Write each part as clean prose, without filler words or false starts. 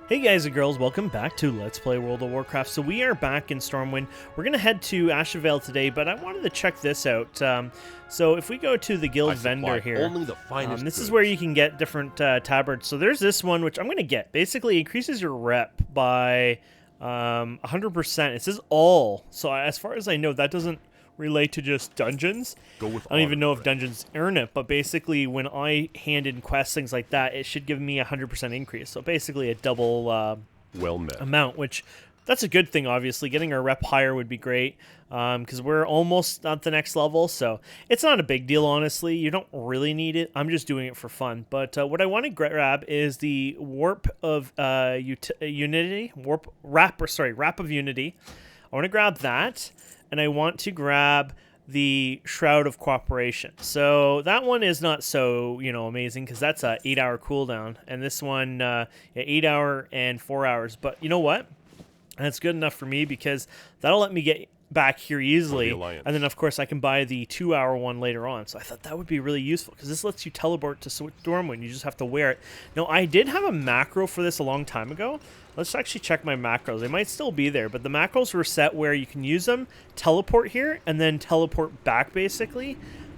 Hey guys and girls, welcome back to Let's Play World of Warcraft. So we are back in Stormwind. We're going to head to Ashenvale today, but I wanted to check this out. So if we go to the guild vendor here, only the finest this is goods. where you can get different tabards. So there's this one, which I'm going to get. Basically, increases your rep by 100%. It says all. So as far as I know, that doesn't relate to just dungeons. Go with I don't even know if honor, dungeons earn it, but basically when I hand in quests, things like that, it should give me a 100% increase. So basically a double well met. amount, which that's a good thing, obviously. Getting our rep higher would be great because we're almost at the next level, so it's not a big deal, honestly. You don't really need it. I'm just doing it for fun. But what I want to grab is the Warp of Unity. Wrap of Unity. I want to grab that, and I want to grab the Shroud of Cooperation. So that one is not so, amazing because that's a 8-hour cooldown, and this one, 8 hour and 4 hours. But you know what? That's good enough for me because that'll let me get back here easily, and then of course I can buy the 2-hour one later on. So I thought that would be really useful because this lets you teleport to Stormwind. You just have to wear it. Now I did have a macro for this a long time ago. Let's actually check my macros. They might still be there, but the macros were set where you can use them, teleport here, and then teleport back basically.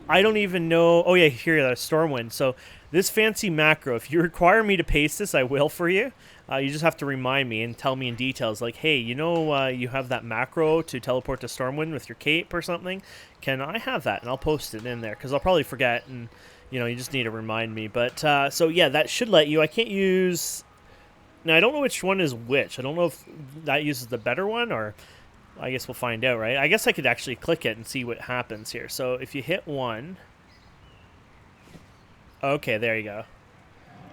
I don't even know. Oh yeah, here, that's Stormwind. So this fancy macro, if you require me to paste this, I will for you. You just have to remind me and tell me in details, like, hey, you have that macro to teleport to Stormwind with your cape or something. Can I have that? And I'll post it in there because I'll probably forget, and you just need to remind me. But so yeah, that should let you. I can't use. Now I don't know which one is which. I don't know if that uses the better one, or I guess we'll find out, right? I guess I could actually click it and see what happens here. So if you hit one, okay, there you go,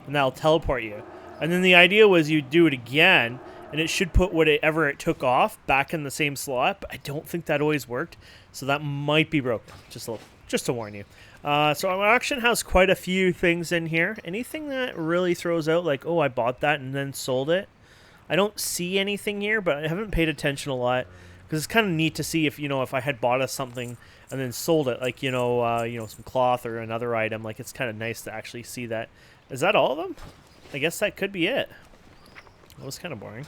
and that'll teleport you. And then the idea was you do it again, and it should put whatever it took off back in the same slot. But I don't think that always worked, so that might be broken. Just to warn you. So our auction has quite a few things in here. Anything that really throws out like, oh, I bought that and then sold it. I don't see anything here, but I haven't paid attention a lot because it's kind of neat to see if I had bought us something and then sold it, like some cloth or another item. Like it's kind of nice to actually see that. Is that all of them? I guess that could be it. That was kind of boring.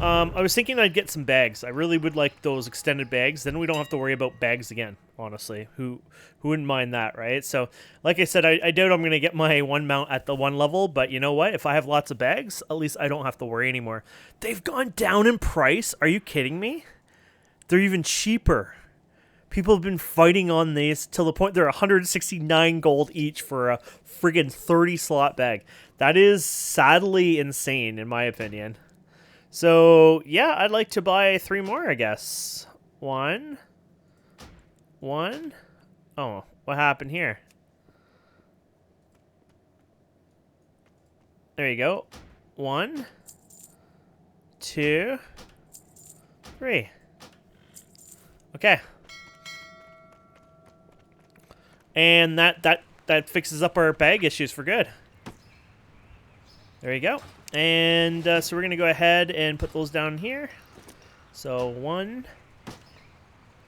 I was thinking I'd get some bags. I really would like those extended bags. Then we don't have to worry about bags again, honestly. Who wouldn't mind that, right? So, like I said, I doubt I'm going to get my one mount at the one level. But you know what? If I have lots of bags, at least I don't have to worry anymore. They've gone down in price. Are you kidding me? They're even cheaper. People have been fighting on these till the point they're 169 gold each for a friggin' 30 slot bag. That is sadly insane, in my opinion. So, yeah, I'd like to buy 3 more, I guess. One. Oh, what happened here? There you go. 1, 2, 3. Okay. And that fixes up our bag issues for good. There you go. And so we're going to go ahead and put those down here. So 1,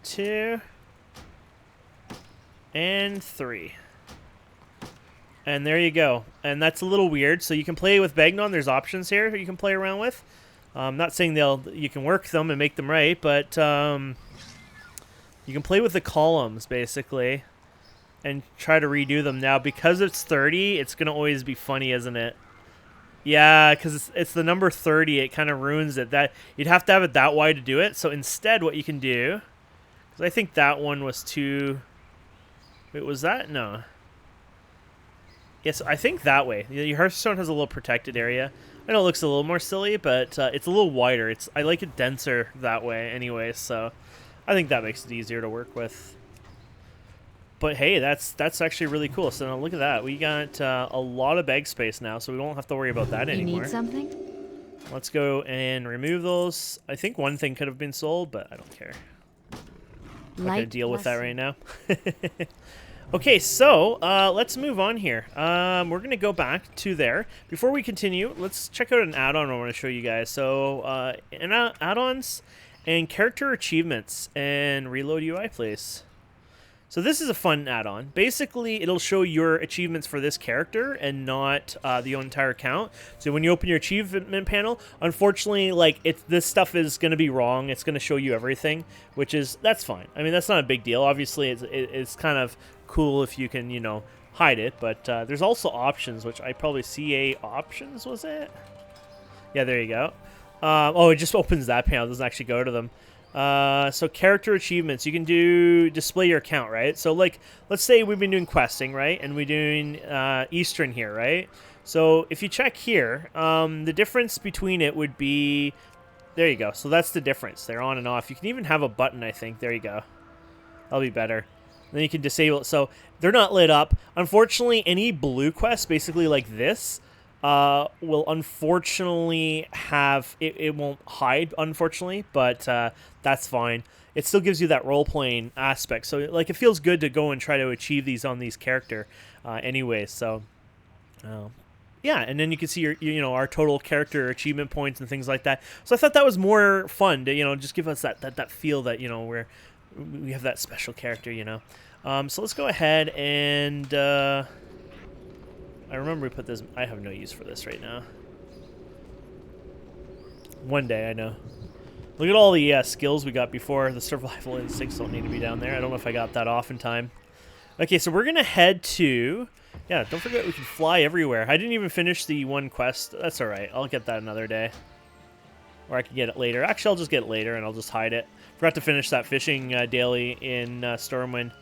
2, and 3. And there you go. And that's a little weird. So you can play with Bagnon. There's options here you can play around with. I'm not saying you can work them and make them right, but you can play with the columns, basically, and try to redo them. Now, because it's 30, it's going to always be funny, isn't it? Yeah, because it's the number 30. It kind of ruins it. That you'd have to have it that wide to do it. So instead, what you can do, because I think that one was too... Wait, was that? No. Yes, I think that way. Your Hearthstone has a little protected area. I know it looks a little more silly, but it's a little wider. I like it denser that way anyway, so I think that makes it easier to work with. But hey, that's actually really cool. So now look at that. We got a lot of bag space now, so we won't have to worry about that anymore. You need something? Let's go and remove those. I think one thing could have been sold, but I don't care. I'm not going to deal with that right now. Okay, so let's move on here. We're going to go back to there. Before we continue, let's check out an add-on I want to show you guys. So add-ons and character achievements and reload UI, please. So this is a fun add-on. Basically, it'll show your achievements for this character and not the entire account. So when you open your achievement panel, unfortunately, like this stuff is going to be wrong. It's going to show you everything, that's fine. I mean, that's not a big deal. Obviously, it's kind of cool if you can, you know, hide it. But there's also options, which I probably CA options, was it? Yeah, there you go. Oh, it just opens that panel. It doesn't actually go to them. So character achievements, you can do display your account, right? So like, let's say we've been doing questing, right? And we're doing Eastern here, right? So if you check here, the difference between it would be, there you go. So that's the difference. They're on and off. You can even have a button, I think. There you go. That'll be better. And then you can disable it. So they're not lit up. Unfortunately, any blue quest, basically like this, will unfortunately have it won't hide, unfortunately, but that's fine. It still gives you that role-playing aspect, so like it feels good to go and try to achieve these on these character anyways. So yeah, and then you can see your our total character achievement points and things like that. So I thought that was more fun to just give us that feel that we have that special character. So let's go ahead and I remember we put this. I have no use for this right now. One day, I know. Look at all the skills we got before. The survival instincts don't need to be down there. I don't know if I got that off in time. Okay, so we're going to head to... Yeah, don't forget we can fly everywhere. I didn't even finish the one quest. That's all right. I'll get that another day. Or I can get it later. Actually, I'll just get it later, and I'll just hide it. Forgot to finish that fishing daily in Stormwind.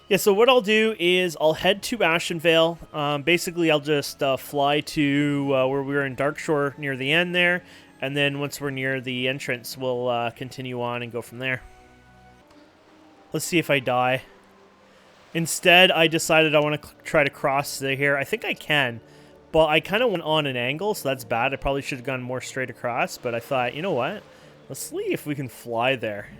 Yeah, so what I'll do is I'll head to Ashenvale. Basically, I'll just fly to where we were in Darkshore near the end there. And then once we're near the entrance, we'll continue on and go from there. Let's see if I die. Instead, I decided I want to try to cross here. I think I can, but I kind of went on an angle, so that's bad. I probably should have gone more straight across, but I thought, you know what? Let's see if we can fly there.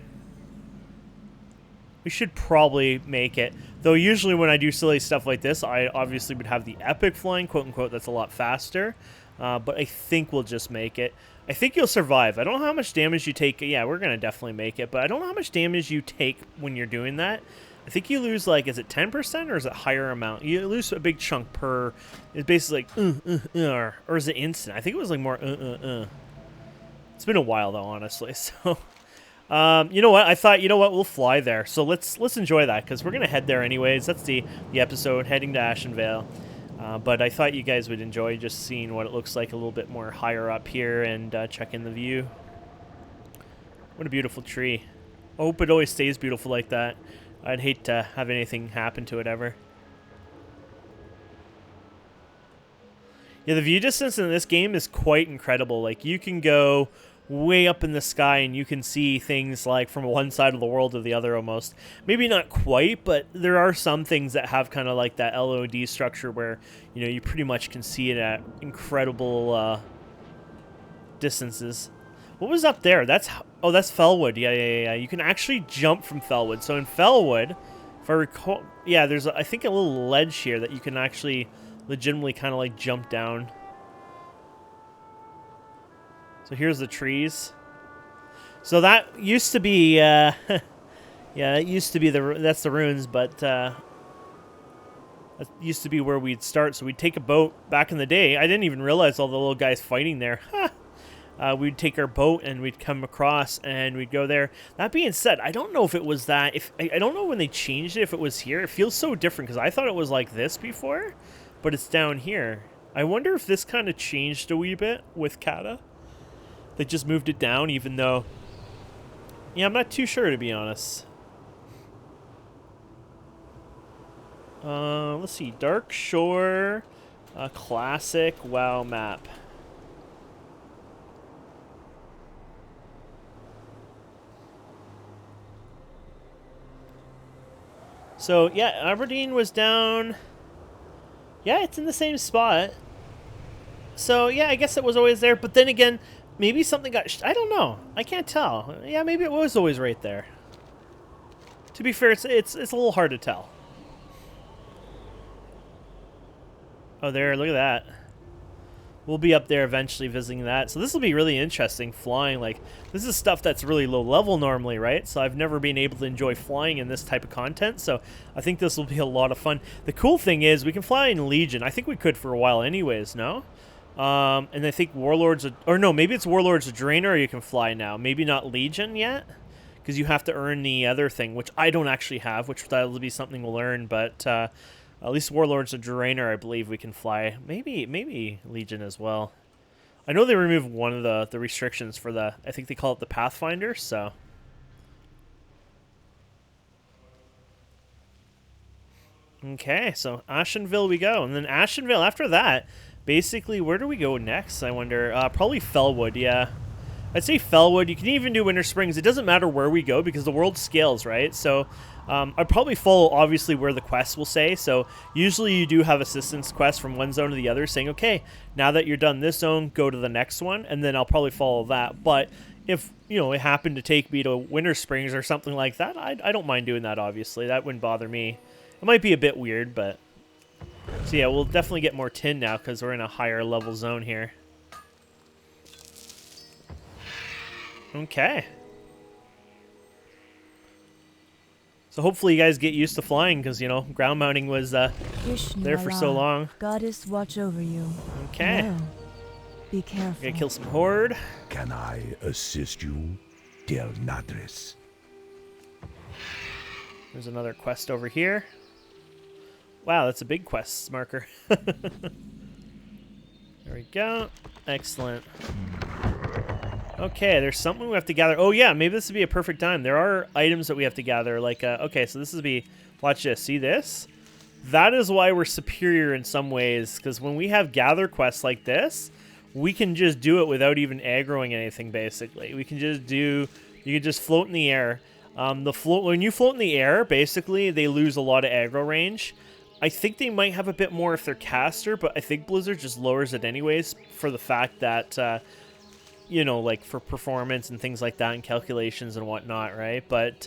We should probably make it. Though usually when I do silly stuff like this, I obviously would have the epic flying, quote-unquote, that's a lot faster. But I think we'll just make it. I think you'll survive. I don't know how much damage you take. Yeah, we're going to definitely make it. But I don't know how much damage you take when you're doing that. I think you lose, like, is it 10% or is it higher amount? You lose a big chunk per... It's basically like, or is it instant? I think it was, like, more, It's been a while, though, honestly, so... you know what? I thought, we'll fly there. So let's enjoy that, because we're going to head there anyways. That's the episode, heading to Ashenvale. But I thought you guys would enjoy just seeing what it looks like a little bit more higher up here and checking the view. What a beautiful tree. I hope it always stays beautiful like that. I'd hate to have anything happen to it ever. Yeah, the view distance in this game is quite incredible. Like, you can go way up in the sky and you can see things like from one side of the world to the other almost. Maybe not quite, but there are some things that have kind of like that LOD structure where, you pretty much can see it at incredible distances. What was up there? That's Fellwood. Yeah. You can actually jump from Fellwood. So in Fellwood, if I recall, yeah, there's I think a little ledge here that you can actually legitimately kind of like jump down. So here's the trees. So that used to be, yeah, that used to be that's the ruins, but that used to be where we'd start. So we'd take a boat back in the day. I didn't even realize all the little guys fighting there. We'd take our boat and we'd come across and we'd go there. That being said, I don't know if it was that. I don't know when they changed it, if it was here. It feels so different because I thought it was like this before, but it's down here. I wonder if this kind of changed a wee bit with Kata. They just moved it down, even though... Yeah, I'm not too sure, to be honest. Let's see. Dark Shore, classic WoW map. So, yeah, Aberdeen was down... Yeah, it's in the same spot. So, yeah, I guess it was always there. But then again, maybe something got... I don't know. I can't tell. Yeah, maybe it was always right there. To be fair, it's a little hard to tell. Oh, there, look at that. we'll be up there eventually visiting that. So this will be really interesting, flying. Like, this is stuff that's really low level normally, right? So I've never been able to enjoy flying in this type of content, so I think this will be a lot of fun. The cool thing is we can fly in Legion. I think we could for a while anyways, no? And I think Warlords, or no, maybe it's Warlords of Draenor you can fly now. Maybe not Legion yet, because you have to earn the other thing, which I don't actually have, which that'll be something we'll learn, but at least Warlords of Draenor, I believe we can fly. Maybe Legion as well. I know they removed one of the restrictions for the, I think they call it the Pathfinder, so. Okay, so Ashenvale we go. And then Ashenvale, after that, basically, where do we go next, I wonder? Probably Fellwood, yeah. I'd say Fellwood. You can even do Winter Springs. It doesn't matter where we go because the world scales, right? So I'd probably follow, obviously, where the quests will say. So usually you do have assistance quests from one zone to the other saying, okay, now that you're done this zone, go to the next one. And then I'll probably follow that. But if, you know, it happened to take me to Winter Springs or something like that, I don't mind doing that, obviously. That wouldn't bother me. It might be a bit weird, but... So yeah, we'll definitely get more tin now because we're in a higher level zone here. Okay. So hopefully you guys get used to flying because, you know, ground mounting was there for so long. Goddess watch over you. Okay. Hello. Be careful. Gonna kill some horde. Can I assist you, Del Nadres? There's another quest over here. Wow, that's a big quest marker. There we go. Excellent. Okay, there's something we have to gather. Oh yeah, maybe this would be a perfect time. There are items that we have to gather. Like, okay, so this would be, watch this, see this? That is why we're superior in some ways, because when we have gather quests like this, we can just do it without even aggroing anything, basically. We can just do, you can just float in the air. When you float in the air, basically, they lose a lot of aggro range. I think they might have a bit more if they're caster, but I think Blizzard just lowers it anyways for the fact that, you know, like for performance and things like that and calculations and whatnot, right? But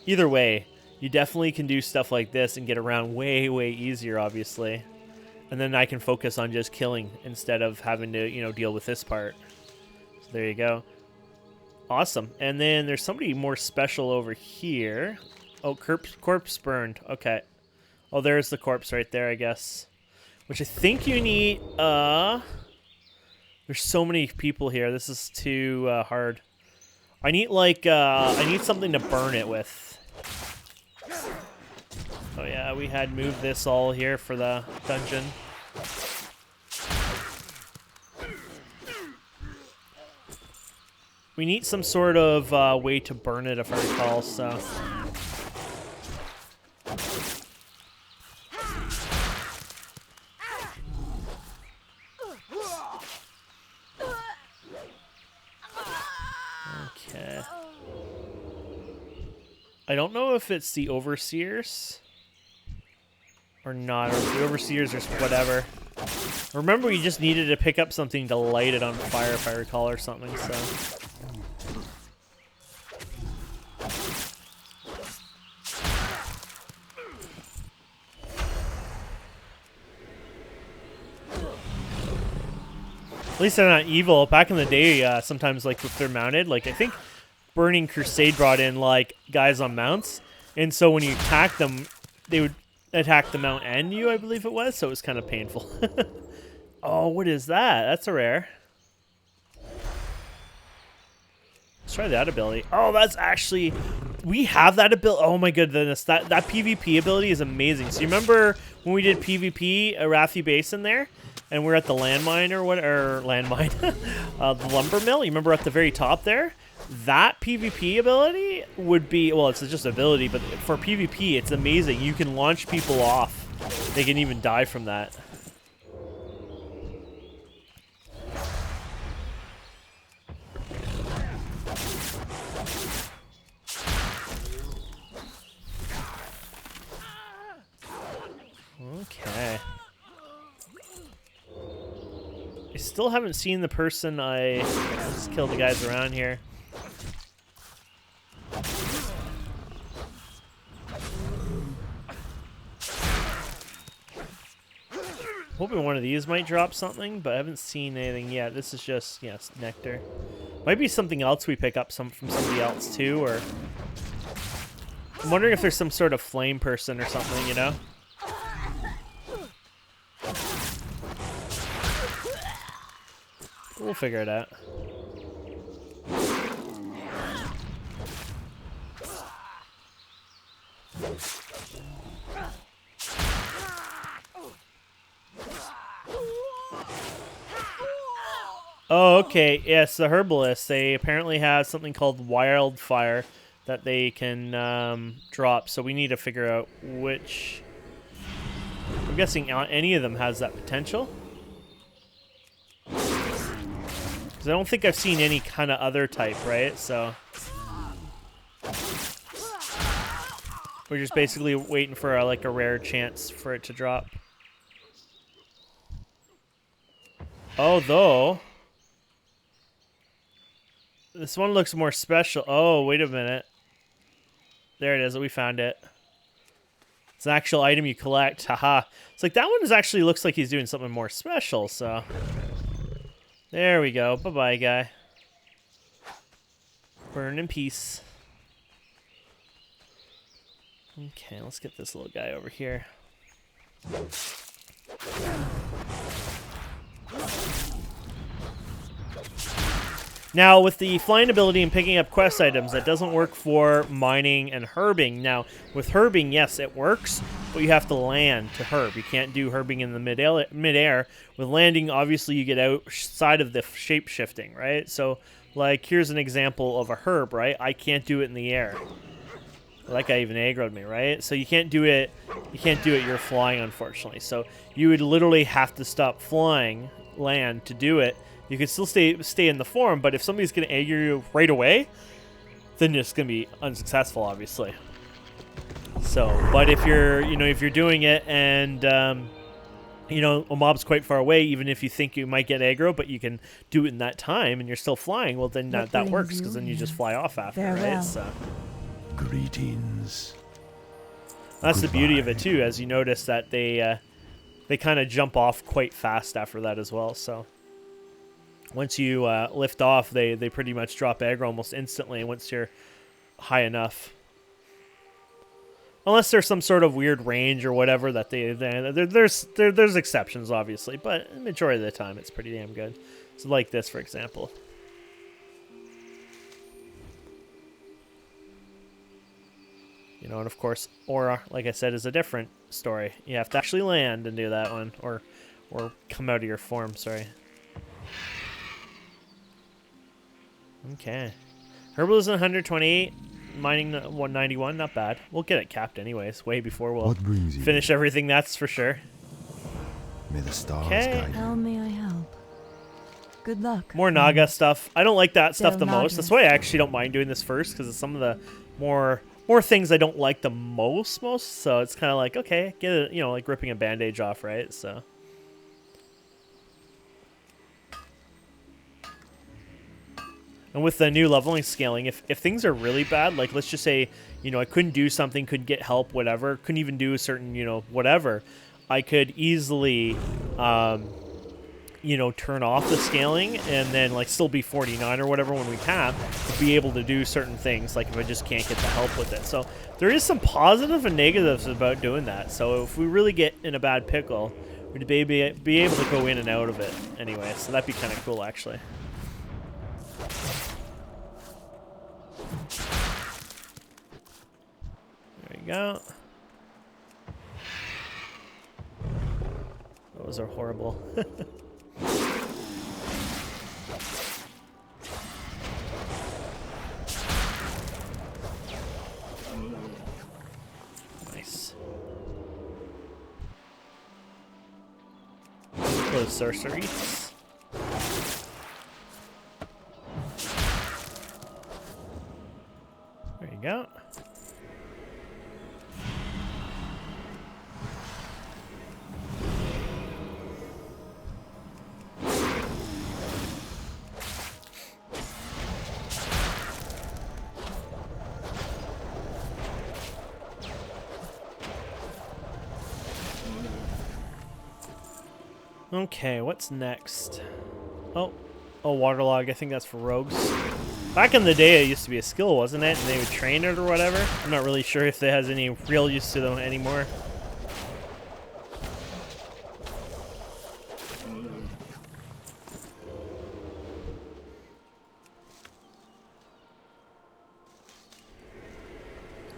either way, you definitely can do stuff like this and get around way, way easier, obviously. And then I can focus on just killing instead of having to, you know, deal with this part. So there you go. Awesome. And then there's somebody more special over here. Oh, corpse burned. Okay. Oh, there's the corpse right there, I guess. Which I think you need, there's so many people here. This is too hard. I need, like, I need something to burn it with. Oh, yeah, we had moved this all here for the dungeon. We need some sort of way to burn it, if I recall, so... Okay. I don't know if it's the Overseers or not, or the Overseers or whatever. Remember, we just needed to pick up something to light it on fire, if I recall, or something, so... At least they're not evil. Back in the day, sometimes, like, if they're mounted, like, I think Burning Crusade brought in, like, guys on mounts. And so when you attack them, they would attack the mount and you, I believe it was. So it was kind of painful. Oh, what is that? That's a rare. Let's try that ability. Oh, that's actually... We have that ability. Oh, my goodness. That PvP ability is amazing. So you remember when we did PvP at Wrathy Basin there? And we're at the landmine or what, or landmine, the lumber mill. You remember at the very top there? That PvP ability would be, well, it's just ability, but for PvP, it's amazing. You can launch people off. They can even die from that. Okay. I still haven't seen the person I just killed the guys around here. Hoping one of these might drop something, but I haven't seen anything yet. This is just, yes, nectar. Might be something else we pick up from somebody else too, or I'm wondering if there's some sort of flame person or something, you know? We'll figure it out. Oh, okay. Yes, the herbalists, they apparently have something called wildfire that they can drop, so we need to figure out which. I'm guessing any of them has that potential. Because I don't think I've seen any kind of other type, right? So we're just basically waiting for like a rare chance for it to drop. Oh, though. This one looks more special. Oh, wait a minute. There it is. We found it. It's an actual item you collect. Haha. It's like that one actually looks like he's doing something more special, so. There we go. Bye-bye, guy. Burn in peace. Okay, let's get this little guy over here. Now, with the flying ability and picking up quest items, that doesn't work for mining and herbing. Now, with herbing, yes, it works, but you have to land to herb. You can't do herbing in the midair. With landing, obviously, you get outside of the shape-shifting, right? So, like, here's an example of a herb, right? I can't do it in the air. That guy even aggroed me, right? So you can't do it. You're flying, unfortunately. So you would literally have to stop flying, land to do it. You can still stay in the form, but if somebody's going to aggro you right away, then it's going to be unsuccessful, obviously. So, but if you're doing it and a mob's quite far away, even if you think you might get aggro, but you can do it in that time and you're still flying, well, then that works because then you just fly off after, right? So. Greetings. That's the beauty of it too, as you notice that they kind of jump off quite fast after that as well. So once you lift off, they pretty much drop aggro almost instantly once you're high enough. Unless there's some sort of weird range or whatever that there's exceptions obviously, but the majority of the time it's pretty damn good. So like this, for example. And of course, Aura, like I said, is a different story. You have to actually land and do that one, or come out of your form, sorry. Okay. Herbalism 128, mining 191, not bad. We'll get it capped anyways, way before we'll finish everything, that's for sure. May the stars guide you. How may I help? Good luck. More Naga stuff. I don't like that stuff the most. That's why I actually don't mind doing this first, because it's some of the more things I don't like the most, so it's kind of like, okay, get it, like ripping a bandage off, right? So. And with the new leveling scaling, if things are really bad, like let's just say, I couldn't do something, couldn't get help, whatever, couldn't even do a certain, whatever, I could easily, turn off the scaling and then like still be 49 or whatever when we cap, be able to do certain things, like if I just can't get the help with it. So there is some positive and negatives about doing that. So if we really get in a bad pickle, we'd be able to go in and out of it anyway. So that'd be kind of cool, actually. There you go. Those are horrible. Nice. Those sorceries. There you go. Okay, what's next? Oh, waterlog. I think that's for rogues. Back in the day, it used to be a skill, wasn't it? And they would train it or whatever. I'm not really sure if it has any real use to them anymore.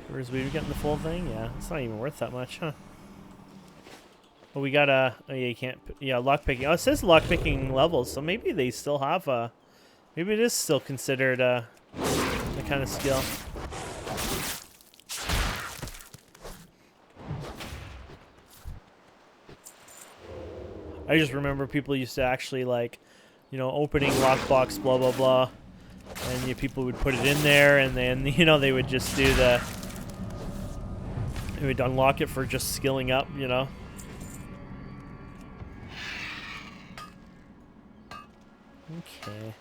Where's we getting the full thing? Yeah, it's not even worth that much, huh? Well, we got a. Oh, yeah, you can't. Yeah, lockpicking. Oh, it says lockpicking levels, so maybe they still have a. Maybe it is still considered the kind of skill. I just remember people used to actually like, you know, opening lockbox, blah blah blah, and people would put it in there, and then they would just do the. They would unlock it for just skilling up, Okay.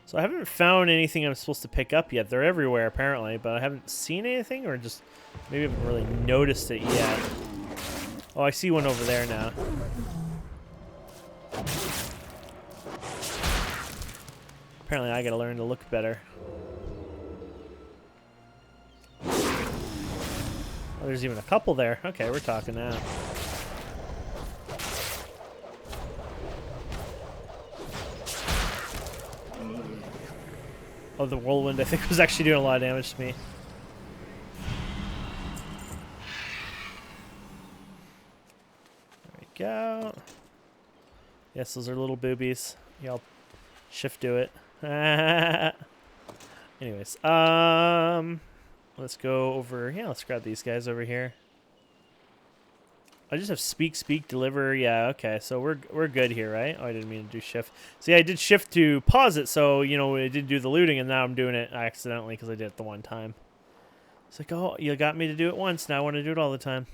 So I haven't found anything I'm supposed to pick up yet. They're everywhere apparently, but I haven't seen anything, or just maybe I haven't really noticed it yet. Oh, I see one over there now. Apparently I gotta learn to look better. Oh, there's even a couple there. Okay, we're talking now. Oh, the whirlwind, I think, was actually doing a lot of damage to me. There we go. Yes, those are little boobies. Yeah, I'll shift do it. Anyways, let's go over. Yeah, let's grab these guys over here. I just have speak, deliver. Yeah, okay, so we're good here, right? Oh, I didn't mean to do shift. See, I did shift to pause it, so I did do the looting, and now I'm doing it accidentally because I did it the one time. It's like, oh, you got me to do it once. Now I want to do it all the time.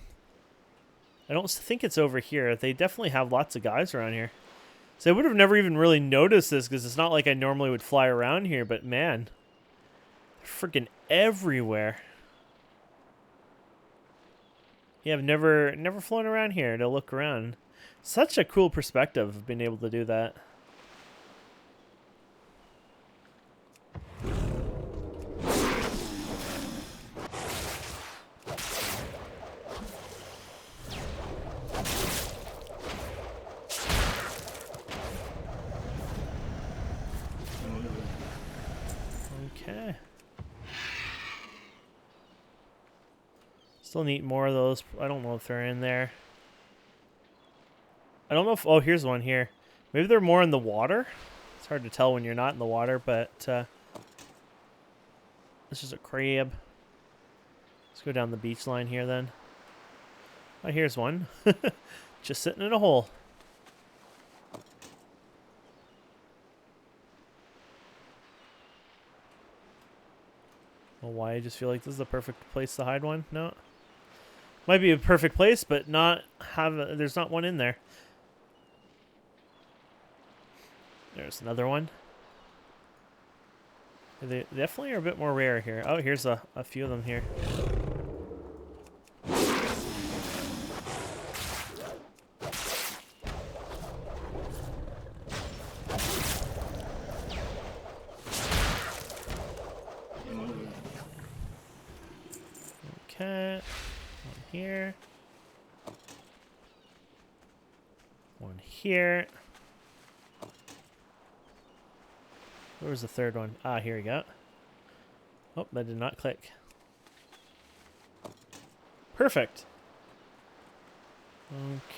I don't think it's over here. They definitely have lots of guys around here. So I would have never even really noticed this because it's not like I normally would fly around here, but man, they're freaking everywhere. Yeah, I've never flown around here to look around. Such a cool perspective of being able to do that. Okay. Still need more of those. I don't know if they're in there. I don't know if... Oh, here's one here. Maybe they're more in the water. It's hard to tell when you're not in the water, but... this is a crab. Let's go down the beach line here, then. Oh, here's one. Just sitting in a hole. Well, why? I just feel like this is the perfect place to hide one. No. Might be a perfect place, but not have there's not one in there. There's another one. They definitely are a bit more rare here. Oh, here's a few of them here. Okay. One here. One here. Where was the third one? Ah, here we go. Oh, that did not click. Perfect.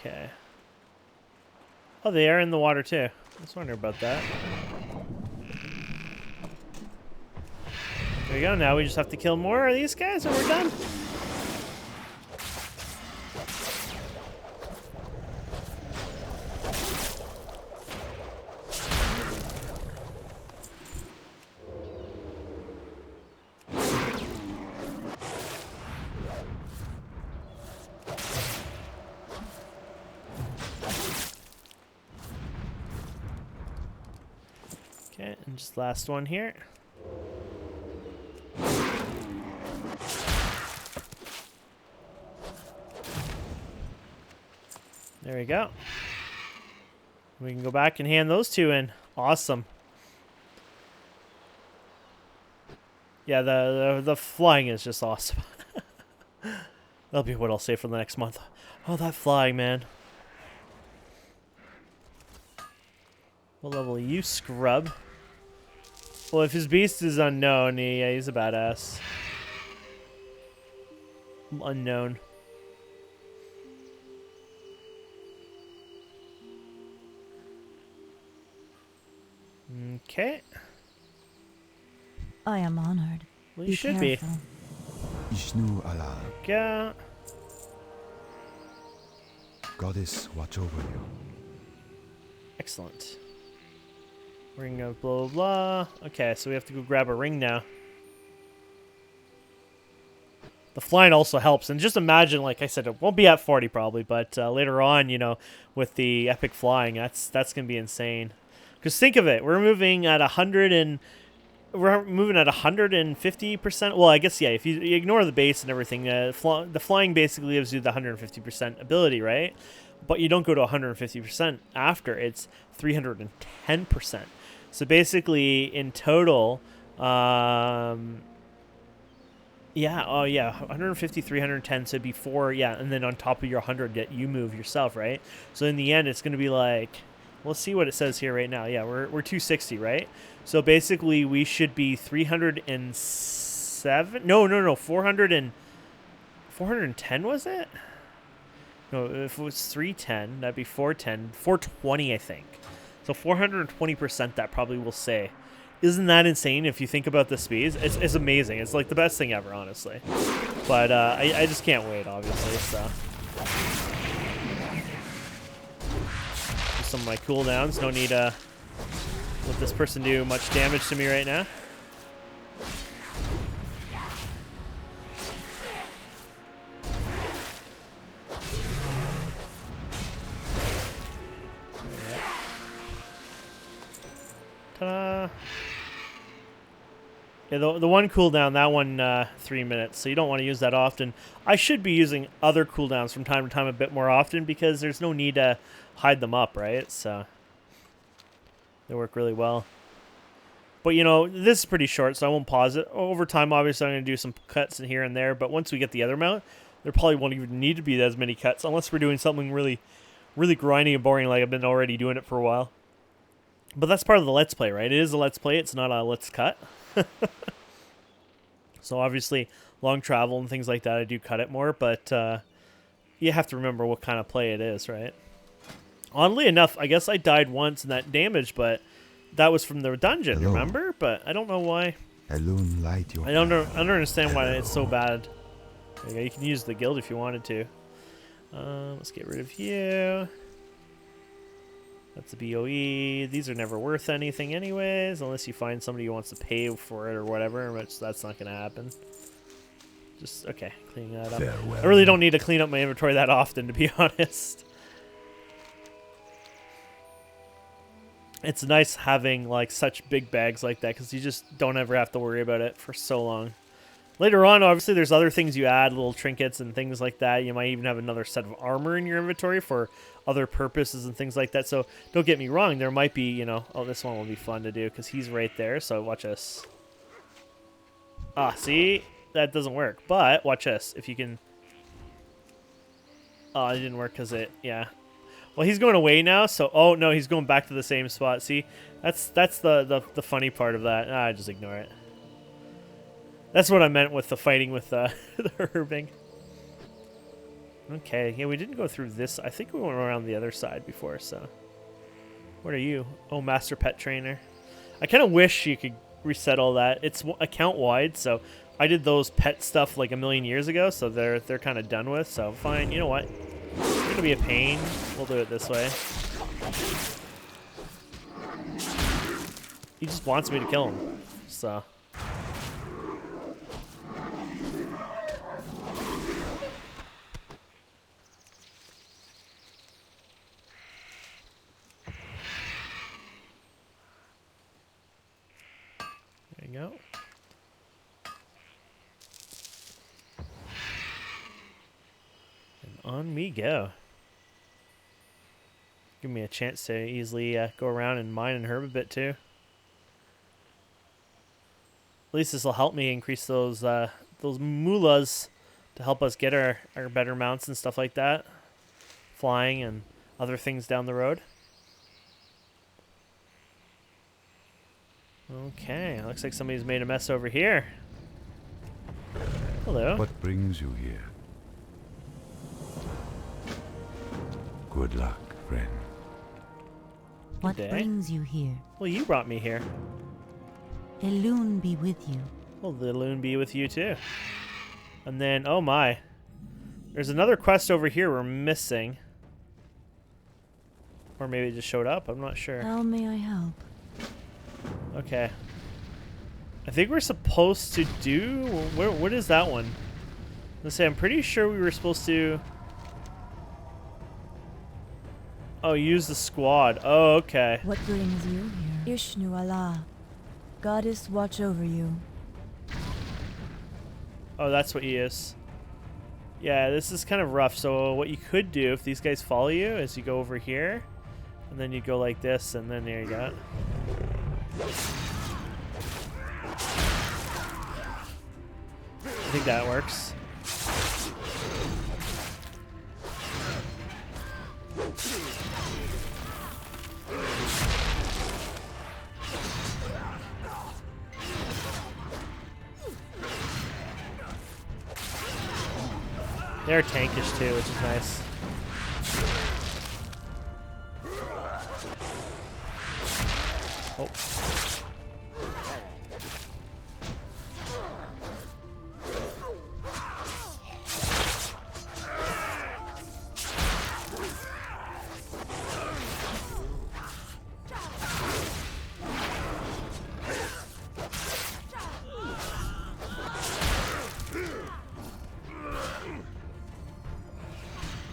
Okay. Oh, they are in the water too. I was wondering about that. There we go. Now we just have to kill more of these guys and we're done. Okay, and just last one here. There we go. We can go back and hand those two in. Awesome. Yeah, the flying is just awesome. That'll be what I'll say for the next month. Oh, that flying, man. What level are you, scrub? Well, if his beast is unknown, yeah, he's a badass. Unknown. Okay. I am honored. Well, Be you should careful. Ishnu Allah, be. Yeah. Goddess, watch over you. Excellent. Ring of blah, blah, blah. Okay, so we have to go grab a ring now. The flying also helps. And just imagine, like I said, it won't be at 40 probably, but later on, you know, with the epic flying, that's going to be insane. Because think of it. We're moving at 150%. Well, I guess, yeah, if you ignore the base and everything, the flying basically gives you the 150% ability, right? But you don't go to 150% after. It's 310%. So basically, in total, yeah, oh yeah, 150, 310, so before, yeah, and then on top of your 100 that you move yourself, right? So in the end, it's going to be like, let's see what it says here right now. Yeah, we're 260, right? So basically, we should be 307. No, 410 was it? No, if it was 310, that'd be 410, 420, I think. So 420%, that probably will say. Isn't that insane if you think about the speeds? It's amazing. It's like the best thing ever, honestly. But I just can't wait, obviously, so. Do some of my cooldowns. No need to let this person do much damage to me right now. Ta-da! Yeah, the one cooldown, that one 3 minutes, so you don't want to use that often. I should be using other cooldowns from time to time a bit more often because there's no need to hide them up, right? So they work really well. But, you know, this is pretty short, so I won't pause it. Over time, obviously, I'm going to do some cuts in here and there, but once we get the other mount, there probably won't even need to be as many cuts unless we're doing something really, really grindy and boring like I've been already doing it for a while. But that's part of the Let's Play, right? It is a Let's Play. It's not a Let's Cut. So obviously, long travel and things like that, I do cut it more. But you have to remember what kind of play it is, right? Oddly enough, I guess I died once in that damage, but that was from the dungeon, Hello. remember? But I don't know why. Alone light your I don't understand why it's so bad. There you go. You can use the guild if you wanted to. Let's get rid of you. That's the BOE. These are never worth anything anyways, unless you find somebody who wants to pay for it or whatever, which that's not going to happen. Just, okay, cleaning that up. Farewell. I really don't need to clean up my inventory that often, to be honest. It's nice having, like, such big bags like that, because you just don't ever have to worry about it for so long. Later on, obviously, there's other things you add, little trinkets and things like that. You might even have another set of armor in your inventory for other purposes and things like that. So don't get me wrong. There might be, you know, oh, this one will be fun to do because he's right there. So watch this. Ah, see? That doesn't work. But watch this. If you can... Oh, it didn't work because it... Yeah. Well, he's going away now. So... Oh, no, he's going back to the same spot. See? That's the funny part of that. Ah, just ignore it. That's what I meant with the fighting with the herbing. Okay, yeah, we didn't go through this. I think we went around the other side before, so. What are you? Oh, Master Pet Trainer. I kind of wish you could reset all that. It's account-wide, so I did those pet stuff like a million years ago, so they're kind of done with, so fine. You know what? It's going to be a pain. We'll do it this way. He just wants me to kill him, so. There you go. And on we go. Give me a chance to easily go around and mine and herb a bit too. At least this will help me increase those moolahs to help us get our better mounts and stuff like that. Flying and other things down the road. Okay, looks like somebody's made a mess over here. Hello. What brings you here? Good luck, friend. What day. brings you here? Well, you brought me here. Elune be with you. Well, the loon be with you too. And then, oh my. There's another quest over here we're missing. Or maybe it just showed up, I'm not sure. How may I help? Okay. I think we're supposed to do... what is that one? Let's say, I'm pretty sure we were supposed to... Oh, use the squad. Oh, okay. What brings you here? Ishnu Allah. Goddess watch over you. Oh, that's what he is. Yeah, this is kind of rough. So what you could do if these guys follow you is you go over here, and then you go like this, and then there you go. I think that works. They're tankish too, which is nice. Oh.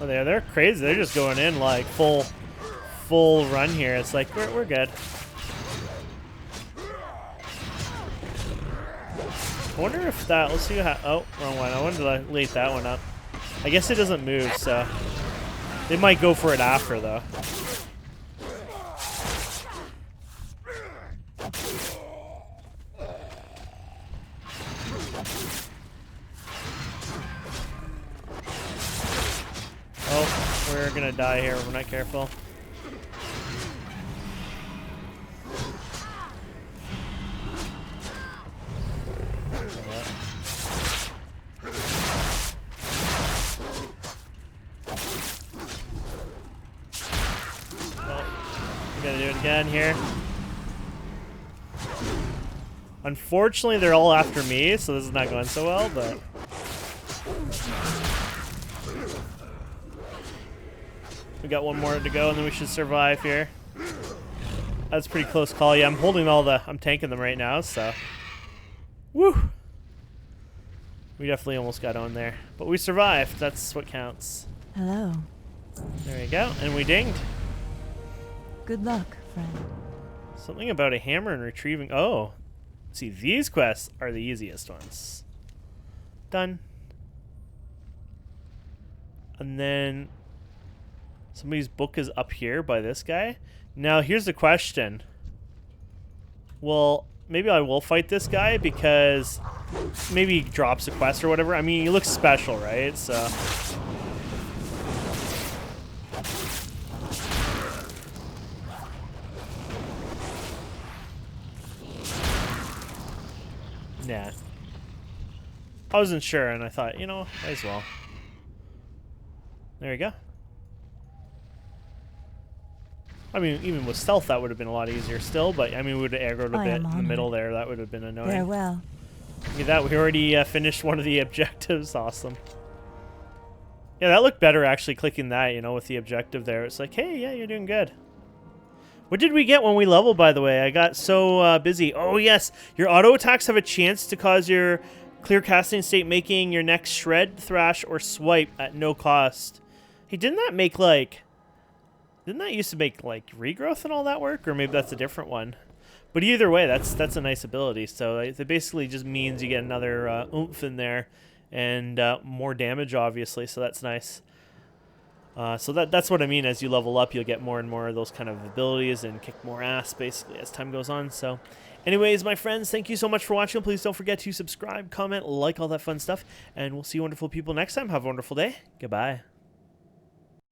Oh, they're crazy. They're just going in like full run here. It's like we're good. I wonder if that. Let's see how. Oh, wrong one. I wanted to light that one up. I guess it doesn't move, so they might go for it after though. Oh, we're gonna die here if we're not careful. We gotta do it again here. Unfortunately, they're all after me, so this is not going so well, but... We got one more to go, and then we should survive here. That's a pretty close call. Yeah, I'm holding all the... I'm tanking them right now, so... Woo! We definitely almost got on there. But we survived. That's what counts. Hello. There you go. And we dinged. Good luck, friend. Something about a hammer and retrieving... Oh. See, these quests are the easiest ones. Done. And then... Somebody's book is up here by this guy. Now, here's the question. Well, maybe I will fight this guy because maybe he drops a quest or whatever. I mean, he looks special, right? So... Yeah. I wasn't sure, and I thought, you know, might as well. There you go. I mean, even with stealth, that would have been a lot easier still, but, I mean, we would have aggroed a bit in the middle there. That would have been annoying. Farewell. Look at that. We already finished one of the objectives. Awesome. Yeah, that looked better, actually, clicking that, you know, with the objective there. It's like, hey, yeah, you're doing good. What did we get when we leveled, by the way? I got so busy. Oh, yes. Your auto attacks have a chance to cause your clear casting state making your next shred, thrash, or swipe at no cost. Hey, didn't that make, like... Didn't that used to make, like, regrowth and all that work? Or maybe that's a different one. But either way, that's a nice ability. So it basically just means you get another oomph in there. And more damage, obviously. So that's nice. So that's what I mean. As you level up, you'll get more and more of those kind of abilities and kick more ass, basically, as time goes on. So anyways, my friends, thank you so much for watching. Please don't forget to subscribe, comment, like, all that fun stuff. And we'll see you wonderful people next time. Have a wonderful day. Goodbye.